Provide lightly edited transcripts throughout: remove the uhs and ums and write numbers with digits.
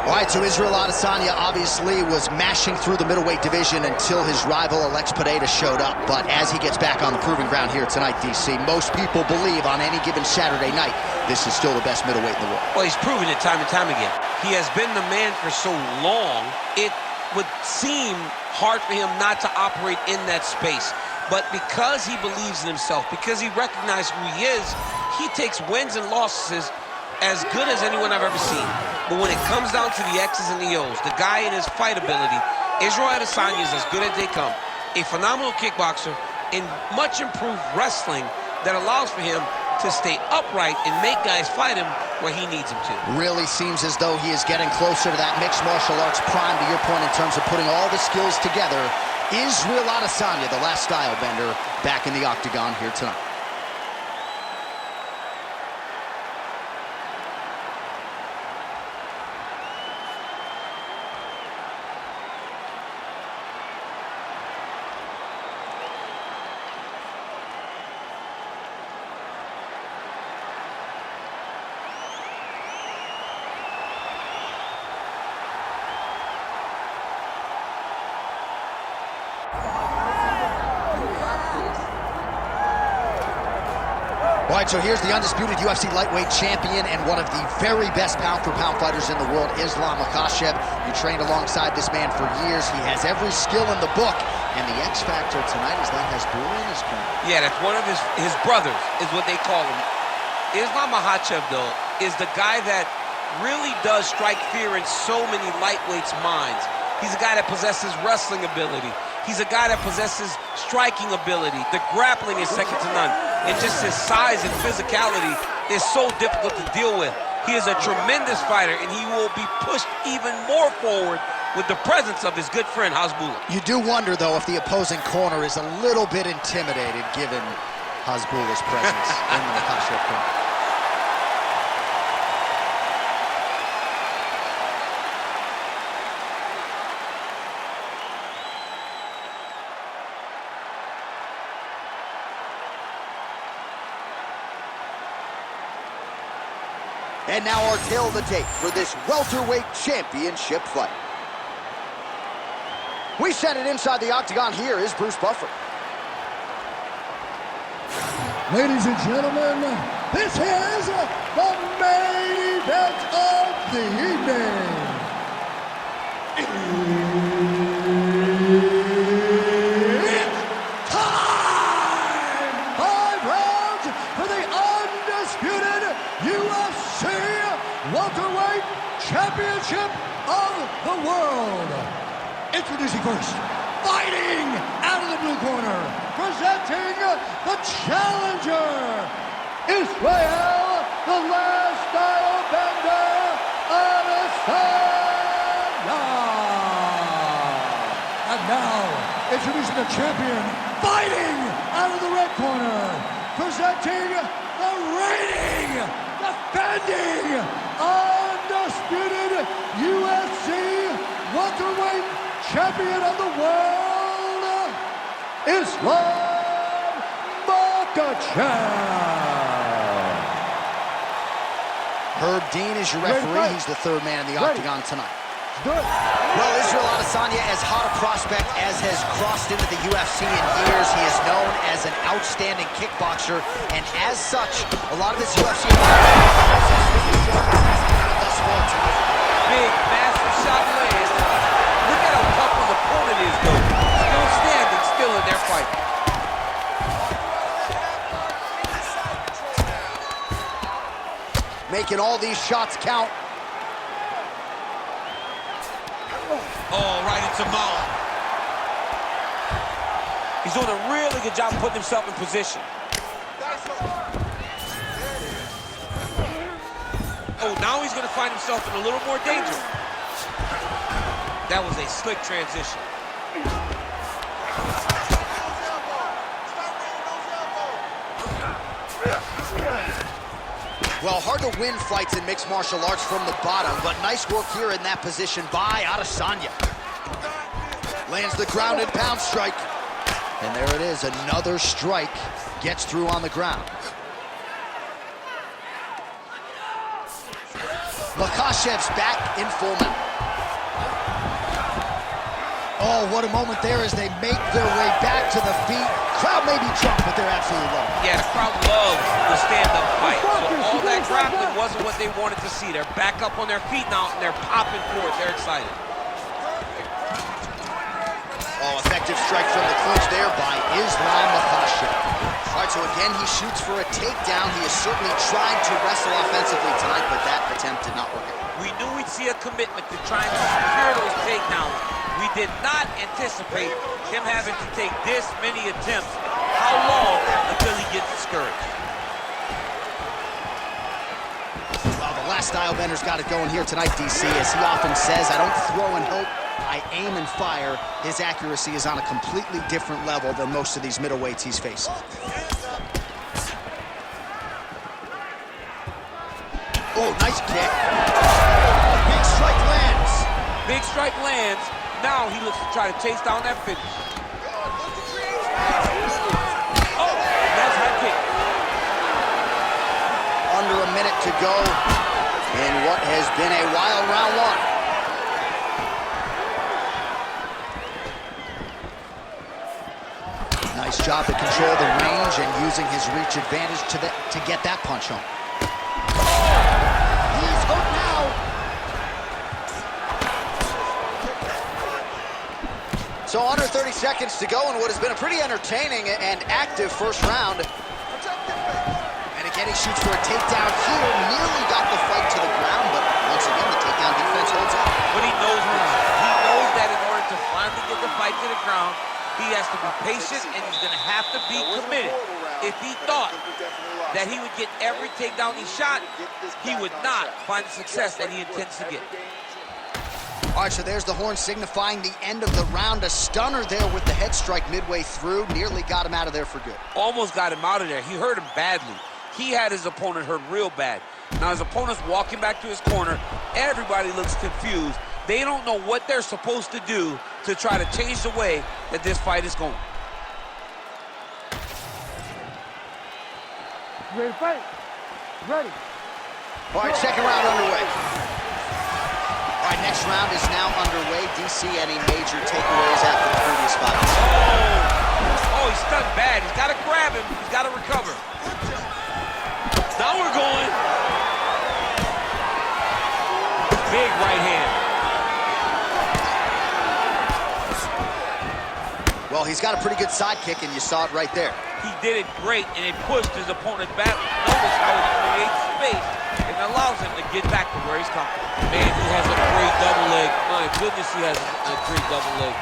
All right, so Israel Adesanya obviously was mashing through the middleweight division until his rival Alex Pineda showed up. But as he gets back on the proving ground here tonight, DC, most people believe on any given Saturday night, this is still the best middleweight in the world. Well, he's proven it time and time again. He has been the man for so long, it would seem hard for him not to operate in that space. But because he believes in himself, because he recognizes who he is, he takes wins and losses as good as anyone I've ever seen. But when it comes down to the X's and the O's, the guy in his fight ability, Israel Adesanya is as good as they come. A phenomenal kickboxer in much improved wrestling that allows for him to stay upright and make guys fight him where he needs them to. Really seems as though he is getting closer to that mixed martial arts prime, to your point, in terms of putting all the skills together. Israel Adesanya, the last style bender, back in the octagon here tonight. All right, so here's the undisputed UFC lightweight champion and one of the very best pound-for-pound fighters in the world, Islam Makhachev. You trained alongside this man for years. He has every skill in the book. And the X factor tonight is that Hasbulla in his corner. Yeah, that's one of his brothers, is what they call him. Islam Makhachev, though, is the guy that really does strike fear in so many lightweights' minds. He's a guy that possesses wrestling ability. He's a guy that possesses striking ability. The grappling is second to none. And just his size and physicality is so difficult to deal with. He is a tremendous fighter, and he will be pushed even more forward with the presence of his good friend, Hasbulla. You do wonder, though, if the opposing corner is a little bit intimidated given Hasbulla's presence in the Makhachev corner. And now our tale of the tape for this welterweight championship fight. We send it inside the octagon. Here is Bruce Buffer. Ladies and gentlemen, this is the main event of the evening. It's time! 5 rounds for the undisputed UFC welterweight championship of the world. Introducing first, fighting out of the blue corner, presenting the challenger, Israel, the last style bender, Adesanya. And now, introducing the champion, fighting out of the red corner, presenting the reigning, defending, undisputed UFC welterweight champion of the world, Islam Makhachev. Herb Dean is your referee. He's the third man in the octagon tonight. Well, Israel Adesanya, as hot a prospect as has crossed into the UFC in years. He is known as an outstanding kickboxer, and as such, a lot of this UFC thus far tonight. Big, massive shot lands. Look at how tough his opponent is, though. Still standing, still in their fight. Making all these shots count. Oh, right into mouth. He's doing a really good job of putting himself in position. Oh, now he's going to find himself in a little more danger. That was a slick transition. Well, hard to win fights in mixed martial arts from the bottom, but nice work here in that position by Adesanya. Lands the ground and pound strike. And there it is, another strike gets through on the ground. Makhachev's back in full mount. Oh, what a moment there as they make their way back to the feet. Crowd may be drunk, but they're absolutely loving it. Yeah, the crowd loves the stand-up fight. So all that grappling wasn't what they wanted to see. They're back up on their feet now, and they're popping for it. They're excited. Oh, effective strike from the clinch there by Islam Makhachev. All right, so again, he shoots for a takedown. He has certainly tried to wrestle offensively tonight, but that attempt did not work out. We knew we'd see a commitment to trying to secure those takedowns. We did not anticipate him having to take this many attempts. How long until he gets discouraged? Well, the last style bender's got it going here tonight, DC. As he often says, I don't throw and hope, I aim and fire. His accuracy is on a completely different level than most of these middleweights he's facing. Oh, nice kick. Big strike lands. Big strike lands. Now he looks to try to chase down that finish. Oh, that's high kick. Under a minute to go in what has been a wild round one. Nice job to control the range and using his reach advantage to get that punch home. He's hooked now. So under 30 seconds to go in what has been a pretty entertaining and active first round. And again, he shoots for a takedown here. Nearly got the fight to the ground, but once again, the takedown defense holds up. But he knows that in order to finally get the fight to the ground, he has to be patient and he's going to have to be committed. If he thought that he would get every takedown he shot, he would not find the success that he intends to get. All right, so there's the horn signifying the end of the round. A stunner there with the head strike midway through. Nearly got him out of there for good. Almost got him out of there. He hurt him badly. He had his opponent hurt real bad. Now his opponent's walking back to his corner. Everybody looks confused. They don't know what they're supposed to do to try to change the way that this fight is going. Ready to fight? Ready. All right, second round underway. All right, next round is now underway. DC, any major takeaways after the previous fight? Oh, he's stunned bad. He's got to grab him. He's got to recover. Now we're going. Big right hand. Well, he's got a pretty good sidekick, and you saw it right there. He did it great, and it pushed his opponent back. Notice how it creates space and allows him to get back to where he's coming. Man, he has a great double leg. My goodness, he has a great double leg.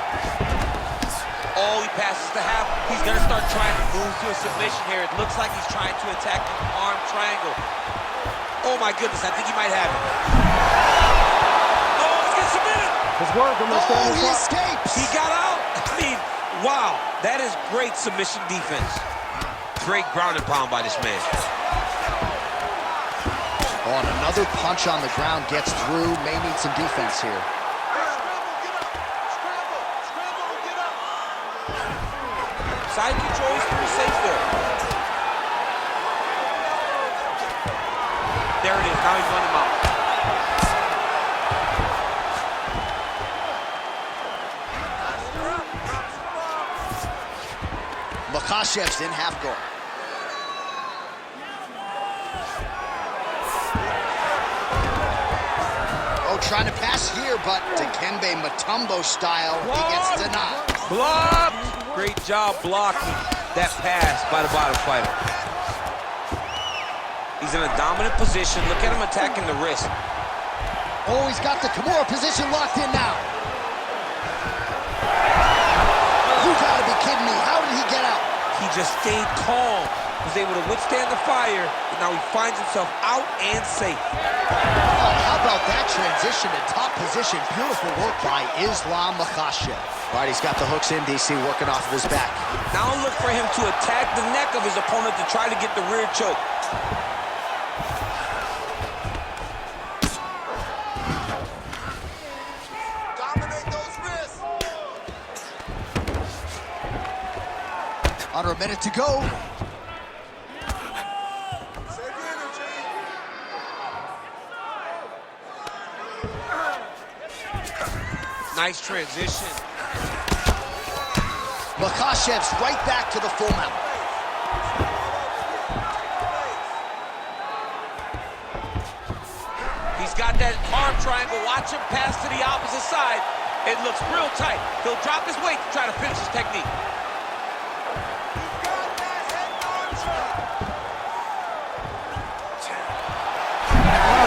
Oh, he passes the half. He's going to start trying to move to a submission here. It looks like he's trying to attack the arm triangle. Oh, my goodness, I think he might have it. Oh, he's getting submitted. It's working. Oh, he escapes. He got out. I mean, wow, that is great submission defense. Great ground and pound by this man. Oh, and another punch on the ground gets through. May need some defense here. Side control is pretty safe there. There it is. Now he's running him out. Makhachev's in half guard. Oh, trying to pass here, but Dikembe Mutombo style, he gets denied. Blocked! Great job blocking that pass by the bottom fighter. He's in a dominant position. Look at him attacking the wrist. Oh, he's got the Kimura position locked in now. You gotta be kidding me. How did he get out? He just stayed calm, was able to withstand the fire, and now he finds himself out and safe. Oh, how about that transition to top position? Beautiful work by Islam Makhachev. All right, he's got the hooks in, DC, working off of his back. Now look for him to attack the neck of his opponent to try to get the rear choke. Dominate those wrists. Under a minute to go. Nice transition. Makhachev's right back to the full mount. He's got that arm triangle. Watch him pass to the opposite side. It looks real tight. He'll drop his weight to try to finish his technique.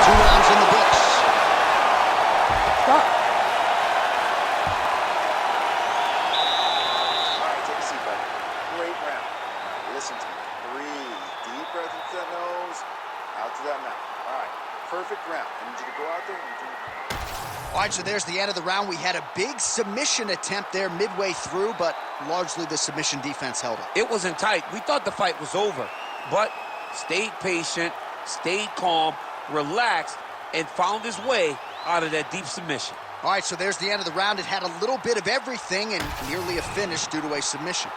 2 rounds in the books. Stop. All right, take a seat, buddy. Great round. Now, listen to me. Breathe. Deep breath into that nose, out to that mouth. All right, perfect round. I need you to go out there and do it. All right, so there's the end of the round. We had a big submission attempt there midway through, but largely the submission defense held up. It wasn't tight. We thought the fight was over, but stayed patient, stayed calm, relaxed, and found his way out of that deep submission. All right, so there's the end of the round. It had a little bit of everything and nearly a finish due to a submission.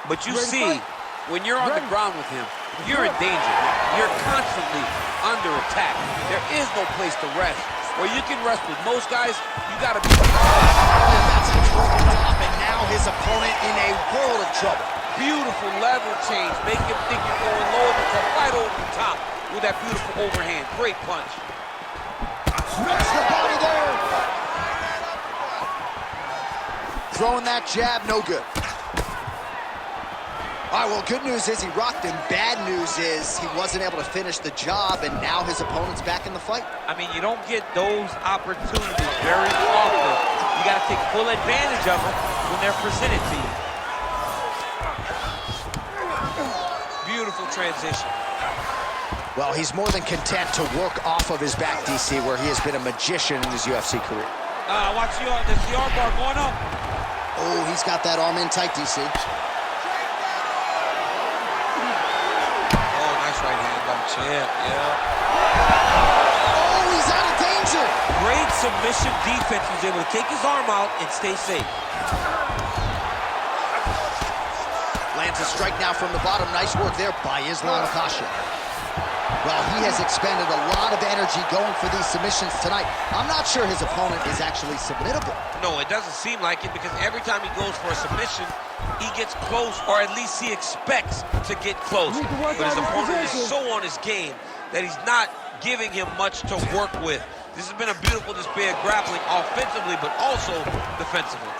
But you Ready, see, fight? when you're on the Ready. ground with him, you're in danger. You're constantly under attack. There is no place to rest. Where you can rest with most guys, you gotta be. That's a over the top, and now his opponent in a world of trouble. Beautiful level change, make him think you're going low to come right over the top with that beautiful overhand. Great punch. Smokes the body there. Throwing that jab, no good. All right, well, good news is he rocked him. Bad news is he wasn't able to finish the job, and now his opponent's back in the fight. I mean, you don't get those opportunities very often. You got to take full advantage of them when they're presented to you. Beautiful transition. Well, he's more than content to work off of his back, DC, where he has been a magician in his UFC career. Watch the arm bar going up. Oh, he's got that arm in tight, DC. Oh, nice right hand by the champ, yeah. Oh, he's out of danger. Great submission defense. He was able to take his arm out and stay safe. Lands a strike now from the bottom. Nice work there by Islam Makhachev. Well, he has expended a lot of energy going for these submissions tonight. I'm not sure his opponent is actually submittable. No, it doesn't seem like it because every time he goes for a submission, he gets close, or at least he expects to get close. But his opponent is so on his game that he's not giving him much to work with. This has been a beautiful display of grappling offensively, but also defensively.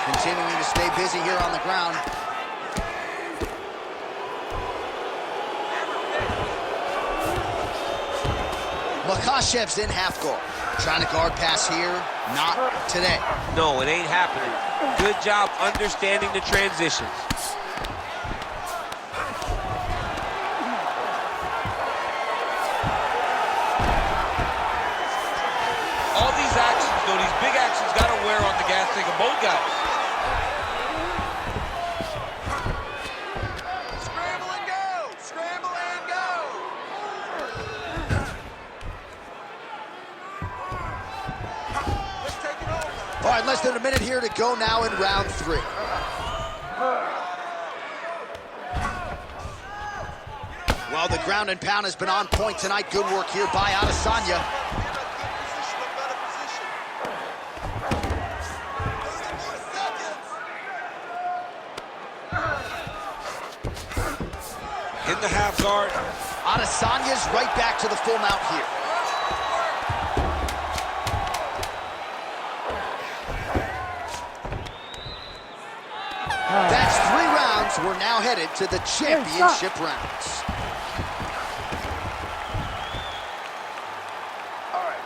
Continuing to stay busy here on the ground. Makhachev's in half guard. Trying to guard pass here, not today. No, it ain't happening. Good job understanding the transitions. All these actions, though, these big actions gotta wear on the gas tank of both guys. Scramble and go! Scramble and go! Let's take it over. All right, less than a minute here to go now in round 3. Well, the ground and pound has been on point tonight. Good work here by Adesanya. In the half guard. Adesanya's right back to the full mount here. That's 3 rounds. We're now headed to the championship rounds. All right,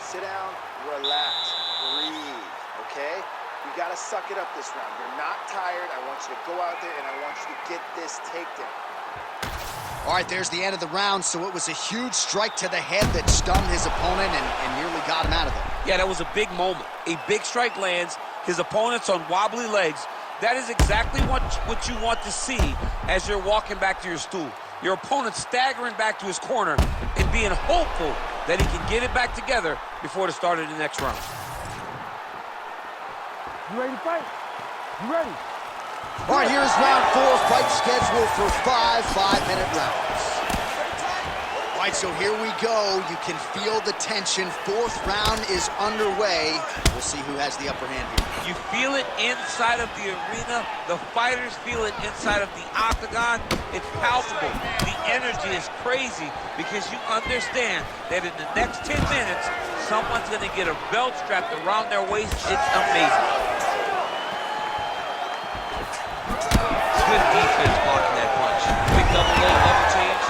sit down, relax, breathe, okay? You gotta suck it up this round. You're not tired. I want you to go out there and I want you to get this takedown. All right, there's the end of the round. So it was a huge strike to the head that stunned his opponent and nearly got him out of there. Yeah, that was a big moment. A big strike lands. His opponent's on wobbly legs. That is exactly what you want to see as you're walking back to your stool. Your opponent staggering back to his corner and being hopeful that he can get it back together before the start of the next round. You ready to fight? You ready? All right, here's round 4. Fight scheduled for 5 5-minute rounds. All right, right, so here we go. You can feel the tension. Fourth round is underway. We'll see who has the upper hand here. You feel it inside of the arena. The fighters feel it inside of the octagon. It's palpable. The energy is crazy because you understand that in the next 10 minutes, someone's going to get a belt strapped around their waist. It's amazing. Good defense blocking that punch. Big double leg, double change.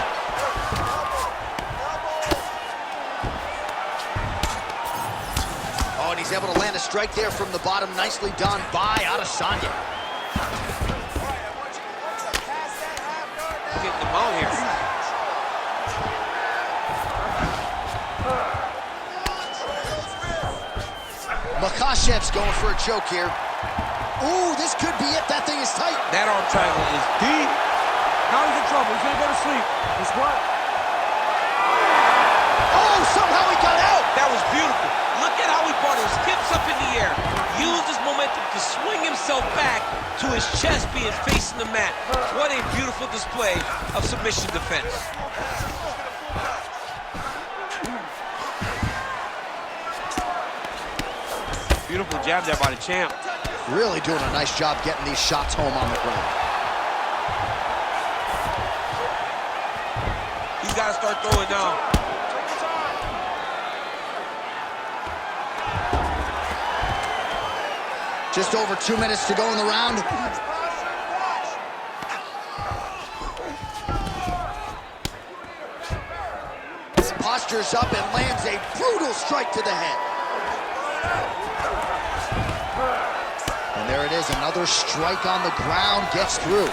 Oh, and he's able to land a strike there from the bottom. Nicely done by Adesanya. Getting them out here. Makhachev's going for a choke here. Ooh, this could be it. That thing is tight. That arm triangle is deep. Now he's in trouble. He's gonna go to sleep. It's what? Oh, somehow he got out. That was beautiful. Look at how he brought his hips up in the air. Used his momentum to swing himself back to his chest being facing the mat. What a beautiful display of submission defense. Beautiful jab there by the champ. Really doing a nice job getting these shots home on the ground. He's got to start throwing down. Just over 2 minutes to go in the round. Postures up and lands a brutal strike to the head. And there it is, another strike on the ground, gets through.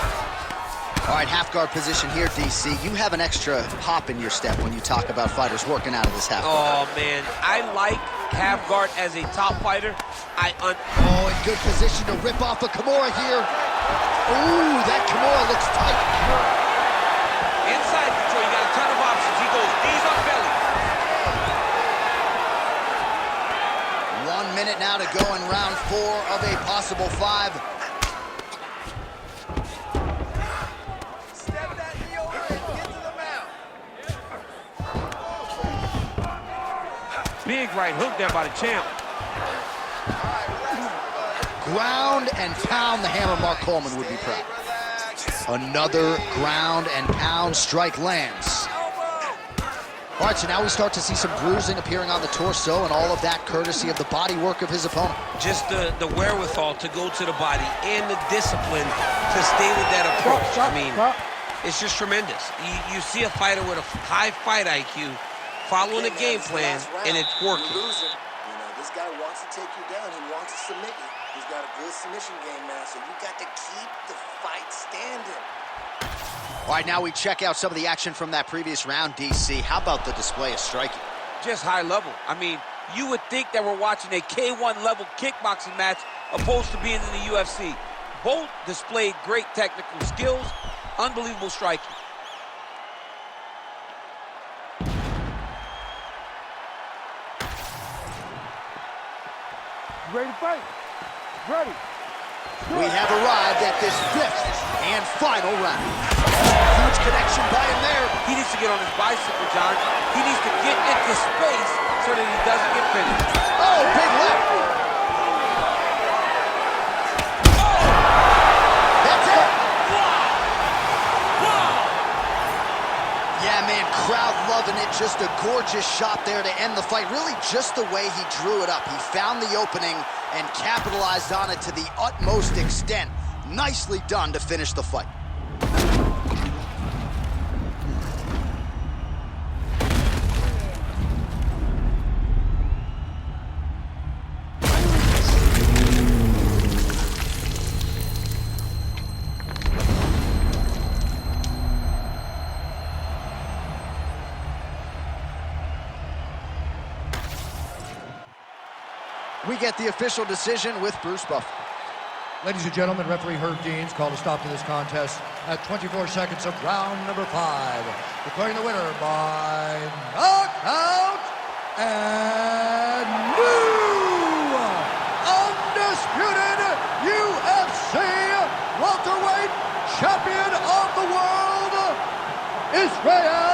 All right, half guard position here, DC. You have an extra hop in your step when you talk about fighters working out of this half guard. Oh, man, I like half guard as a top fighter. Oh, in good position to rip off a Kimura here. Ooh, that Kimura looks tight. Inside control, you got a ton of options. He goes knees on belly. 1 minute now to go in round 4 of a possible 5. Step that knee over and get to the mount. Big right hook there by the champ. Ground and pound, the hammer Mark Coleman would be proud. Another ground and pound strike lands. All right, so now we start to see some bruising appearing on the torso, and all of that courtesy of the body work of his opponent. Just the wherewithal to go to the body and the discipline to stay with that approach. I mean, it's just tremendous. You see a fighter with a high fight IQ following a game plan, and it's working. You know, this guy wants to take you down. He wants to submit you. He's got a good submission game now, so you got to keep the fight standing. All right, now we check out some of the action from that previous round, DC. How about the display of striking? Just high level. I mean, you would think that we're watching a K1 level kickboxing match opposed to being in the UFC. Both displayed great technical skills, unbelievable striking. You ready to fight? Ready. We have arrived at this 5th and final round. Huge connection by him there. He needs to get on his bicycle, John. He needs to get into space so that he doesn't get finished. Oh, big left. Oh! That's it. Wow! Yeah, man, crowd loving it. Just a gorgeous shot there to end the fight. Really just the way he drew it up. He found the opening and capitalized on it to the utmost extent. Nicely done to finish the fight. We get the official decision with Bruce Buffer. Ladies and gentlemen, referee Herb Deans called a stop to this contest at 24 seconds of round number 5, declaring the winner by knockout and new undisputed UFC welterweight champion of the world, Israel